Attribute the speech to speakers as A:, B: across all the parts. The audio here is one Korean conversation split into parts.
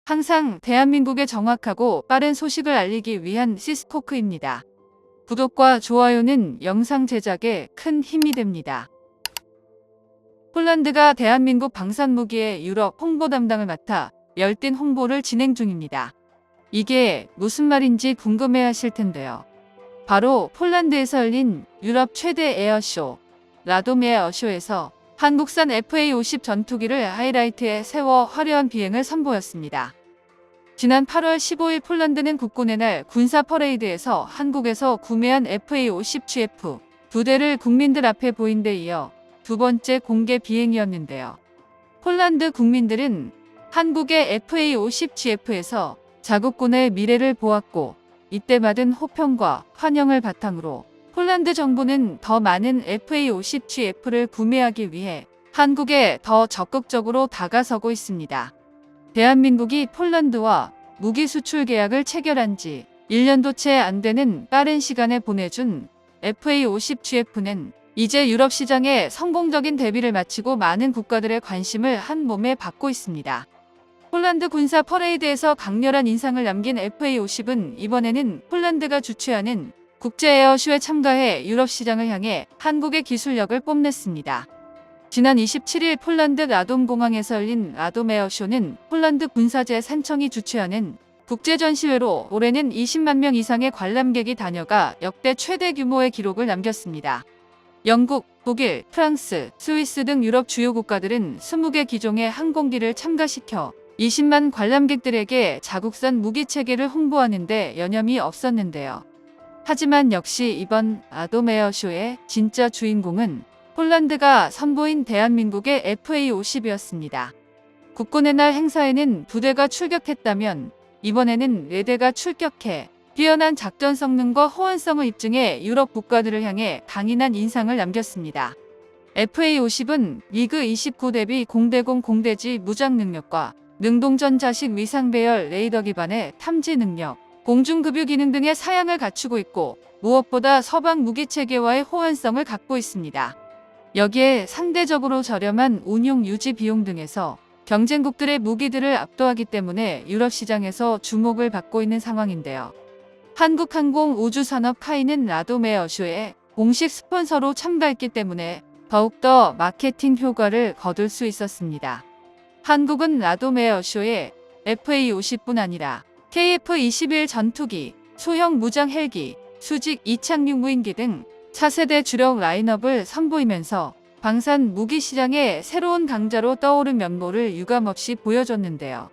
A: 항상 대한민국에 정확하고 빠른 소식을 알리기 위한 시스코크입니다. 구독과 좋아요는 영상 제작에 큰 힘이 됩니다. 폴란드가 대한민국 방산무기의 유럽 홍보 담당을 맡아 열띤 홍보를 진행 중입니다. 이게 무슨 말인지 궁금해하실 텐데요. 바로 폴란드에서 열린 유럽 최대 에어쇼 라돔에어쇼에서 한국산 FA-50 전투기를 하이라이트에 세워 화려한 비행을 선보였습니다. 지난 8월 15일 폴란드는 국군의 날 군사 퍼레이드에서 한국에서 구매한 FA-50GF 2대를 국민들 앞에 보인 데 이어 두 번째 공개 비행이었는데요. 폴란드 국민들은 한국의 FA-50GF에서 자국군의 미래를 보았고 이때 받은 호평과 환영을 바탕으로 폴란드 정부는 더 많은 FA-50GF를 구매하기 위해 한국에 더 적극적으로 다가서고 있습니다. 대한민국이 폴란드와 무기 수출 계약을 체결한 지 1년도 채 안 되는 빠른 시간에 보내준 FA-50GF는 이제 유럽 시장에 성공적인 대비를 마치고 많은 국가들의 관심을 한 몸에 받고 있습니다. 폴란드 군사 퍼레이드에서 강렬한 인상을 남긴 FA-50은 이번에는 폴란드가 주최하는 국제 에어쇼에 참가해 유럽 시장을 향해 한국의 기술력을 뽐냈습니다. 지난 27일 폴란드 라돔공항에서 열린 라돔 에어쇼는 폴란드 군사제 산청이 주최하는 국제전시회로 올해는 20만 명 이상의 관람객이 다녀가 역대 최대 규모의 기록을 남겼습니다. 영국, 독일, 프랑스, 스위스 등 유럽 주요 국가들은 20개 기종의 항공기를 참가시켜 20만 관람객들에게 자국산 무기체계를 홍보하는 데 여념이 없었는데요. 하지만 역시 이번 라돔 에어쇼의 진짜 주인공은 폴란드가 선보인 대한민국의 FA-50이었습니다. 국군의 날 행사에는 2대가 출격했다면 이번에는 4대가 출격해 뛰어난 작전 성능과 호환성을 입증해 유럽 국가들을 향해 강인한 인상을 남겼습니다. FA-50은 미그 29 대비 공대공 공대지 무장 능력과 능동전 자식 위상 배열 레이더 기반의 탐지 능력, 공중급유 기능 등의 사양을 갖추고 있고 무엇보다 서방 무기 체계와의 호환성을 갖고 있습니다. 여기에 상대적으로 저렴한 운용 유지 비용 등에서 경쟁국들의 무기들을 압도하기 때문에 유럽 시장에서 주목을 받고 있는 상황인데요. 한국항공우주산업 카이는 라돔 에어쇼에 공식 스폰서로 참가했기 때문에 더욱더 마케팅 효과를 거둘 수 있었습니다. 한국은 라돔 에어쇼에 FA-50뿐 아니라 KF-21 전투기, 소형 무장 헬기, 수직 이착륙 무인기 등 차세대 주력 라인업을 선보이면서 방산 무기 시장의 새로운 강자로 떠오른 면모를 유감없이 보여줬는데요.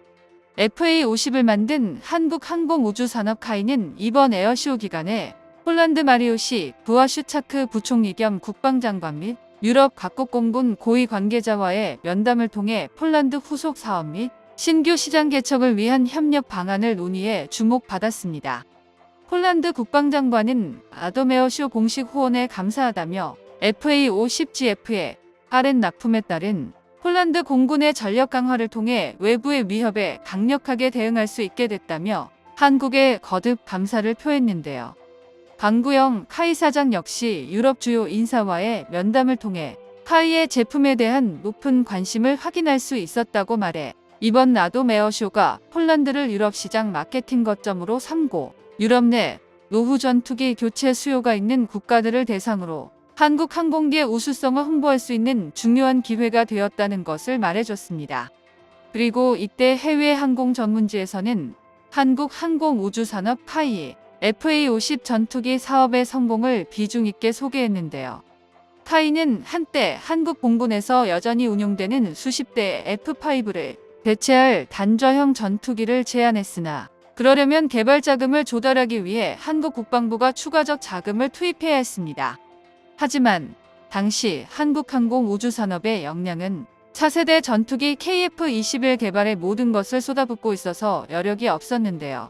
A: FA-50을 만든 한국항공우주산업 카이는 이번 에어쇼 기간에 폴란드 마리우시 부아슈차크 부총리 겸 국방장관 및 유럽 각국 공군 고위 관계자와의 면담을 통해 폴란드 후속 사업 및 신규 시장 개척을 위한 협력 방안을 논의해 주목받았습니다. 폴란드 국방장관은 라돔 에어쇼 공식 후원에 감사하다며 FA-50GF의 빠른 납품에 따른 폴란드 공군의 전력 강화를 통해 외부의 위협에 강력하게 대응할 수 있게 됐다며 한국에 거듭 감사를 표했는데요. 강구영 카이 사장 역시 유럽 주요 인사와의 면담을 통해 카이의 제품에 대한 높은 관심을 확인할 수 있었다고 말해 이번 라돔 에어쇼가 폴란드를 유럽 시장 마케팅 거점으로 삼고 유럽 내 노후 전투기 교체 수요가 있는 국가들을 대상으로 한국 항공기의 우수성을 홍보할 수 있는 중요한 기회가 되었다는 것을 말해줬습니다. 그리고 이때 해외 항공 전문지에서는 한국 항공우주산업 카이의 FA-50 전투기 사업의 성공을 비중 있게 소개했는데요. 카이는 한때 한국 공군에서 여전히 운용되는 수십 대의 F5를 대체할 단저형 전투기를 제안했으나 그러려면 개발 자금을 조달하기 위해 한국 국방부가 추가적 자금을 투입해야 했습니다. 하지만 당시 한국항공우주산업의 역량은 차세대 전투기 KF-21 개발에 모든 것을 쏟아붓고 있어서 여력이 없었는데요.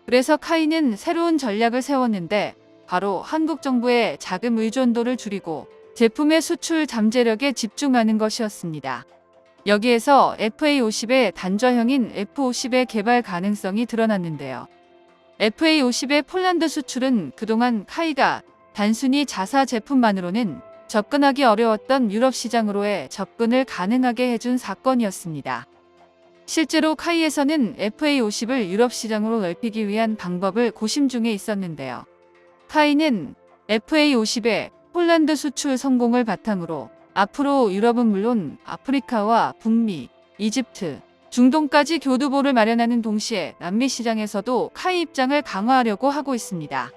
A: 그래서 카이는 새로운 전략을 세웠는데 바로 한국 정부의 자금 의존도를 줄이고 제품의 수출 잠재력에 집중하는 것이었습니다. 여기에서 FA-50의 단저형인 F-50의 개발 가능성이 드러났는데요. FA-50의 폴란드 수출은 그동안 카이가 단순히 자사 제품만으로는 접근하기 어려웠던 유럽 시장으로의 접근을 가능하게 해준 사건이었습니다. 실제로 카이에서는 FA50을 유럽 시장으로 넓히기 위한 방법을 고심 중에 있었는데요. 카이는 FA50의 폴란드 수출 성공을 바탕으로 앞으로 유럽은 물론 아프리카와 북미, 이집트, 중동까지 교두보를 마련하는 동시에 남미 시장에서도 카이 입장을 강화하려고 하고 있습니다.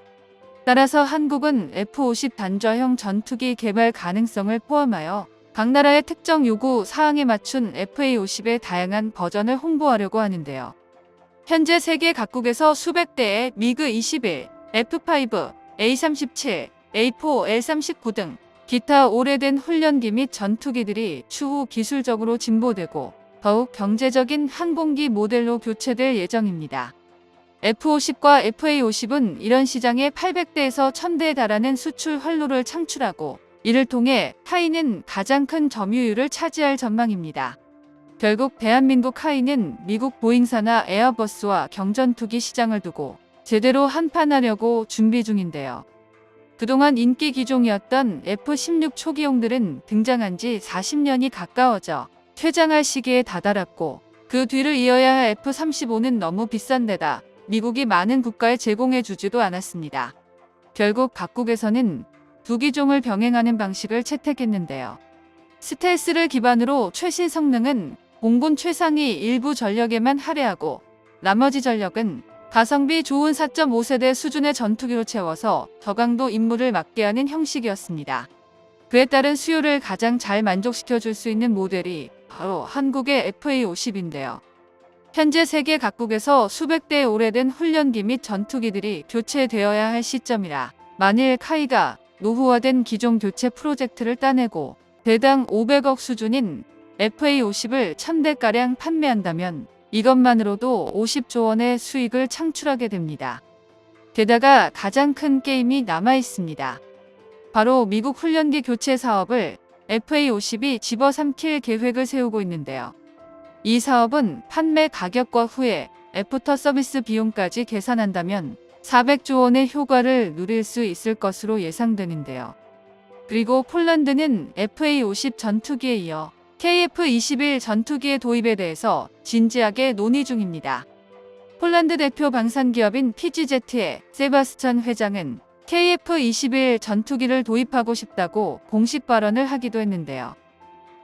A: 따라서 한국은 F-50 단좌형 전투기 개발 가능성을 포함하여 각 나라의 특정 요구 사항에 맞춘 FA-50의 다양한 버전을 홍보하려고 하는데요. 현재 세계 각국에서 수백 대의 미그 21, F-5, A-37, A-4, L-39 등 기타 오래된 훈련기 및 전투기들이 추후 기술적으로 진보되고 더욱 경제적인 항공기 모델로 교체될 예정입니다. F-50과 FA-50은 이런 시장에 800대에서 1000대에 달하는 수출 활로를 창출하고 이를 통해 카이는 가장 큰 점유율을 차지할 전망입니다. 결국 대한민국 카이는 미국 보잉사나 에어버스와 경전투기 시장을 두고 제대로 한판하려고 준비 중인데요. 그동안 인기 기종이었던 F-16 초기용들은 등장한 지 40년이 가까워져 퇴장할 시기에 다다랐고 그 뒤를 이어야 할 F-35는 너무 비싼 데다 미국이 많은 국가에 제공해 주지도 않았습니다. 결국 각국에서는 두 기종을 병행하는 방식을 채택했는데요. 스텔스를 기반으로 최신 성능은 공군 최상위 일부 전력에만 할애하고 나머지 전력은 가성비 좋은 4.5세대 수준의 전투기로 채워서 저강도 임무를 맡게 하는 형식이었습니다. 그에 따른 수요를 가장 잘 만족시켜줄 수 있는 모델이 바로 한국의 FA-50인데요. 현재 세계 각국에서 수백 대의 오래된 훈련기 및 전투기들이 교체되어야 할 시점이라 만일 카이가 노후화된 기종 교체 프로젝트를 따내고 대당 500억 수준인 FA-50을 1000대가량 판매한다면 이것만으로도 50조 원의 수익을 창출하게 됩니다. 게다가 가장 큰 게임이 남아 있습니다. 바로 미국 훈련기 교체 사업을 FA-50이 집어삼킬 계획을 세우고 있는데요. 이 사업은 판매 가격과 후에 애프터 서비스 비용까지 계산한다면 400조 원의 효과를 누릴 수 있을 것으로 예상되는데요. 그리고 폴란드는 FA-50 전투기에 이어 KF-21 전투기의 도입에 대해서 진지하게 논의 중입니다. 폴란드 대표 방산기업인 PGZ의 세바스찬 회장은 KF-21 전투기를 도입하고 싶다고 공식 발언을 하기도 했는데요.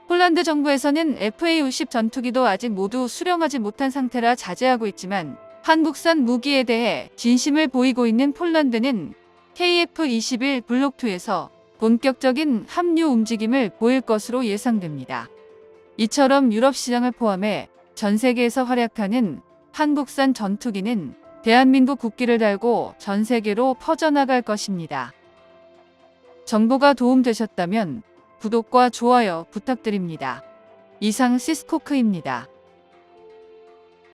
A: 폴란드 정부에서는 FA-50 전투기도 아직 모두 수령하지 못한 상태라 자제하고 있지만 한국산 무기에 대해 진심을 보이고 있는 폴란드는 KF-21 블록2에서 본격적인 합류 움직임을 보일 것으로 예상됩니다. 이처럼 유럽 시장을 포함해 전 세계에서 활약하는 한국산 전투기는 대한민국 국기를 달고 전 세계로 퍼져나갈 것입니다. 정보가 도움되셨다면 구독과 좋아요 부탁드립니다. 이상 시스코크입니다.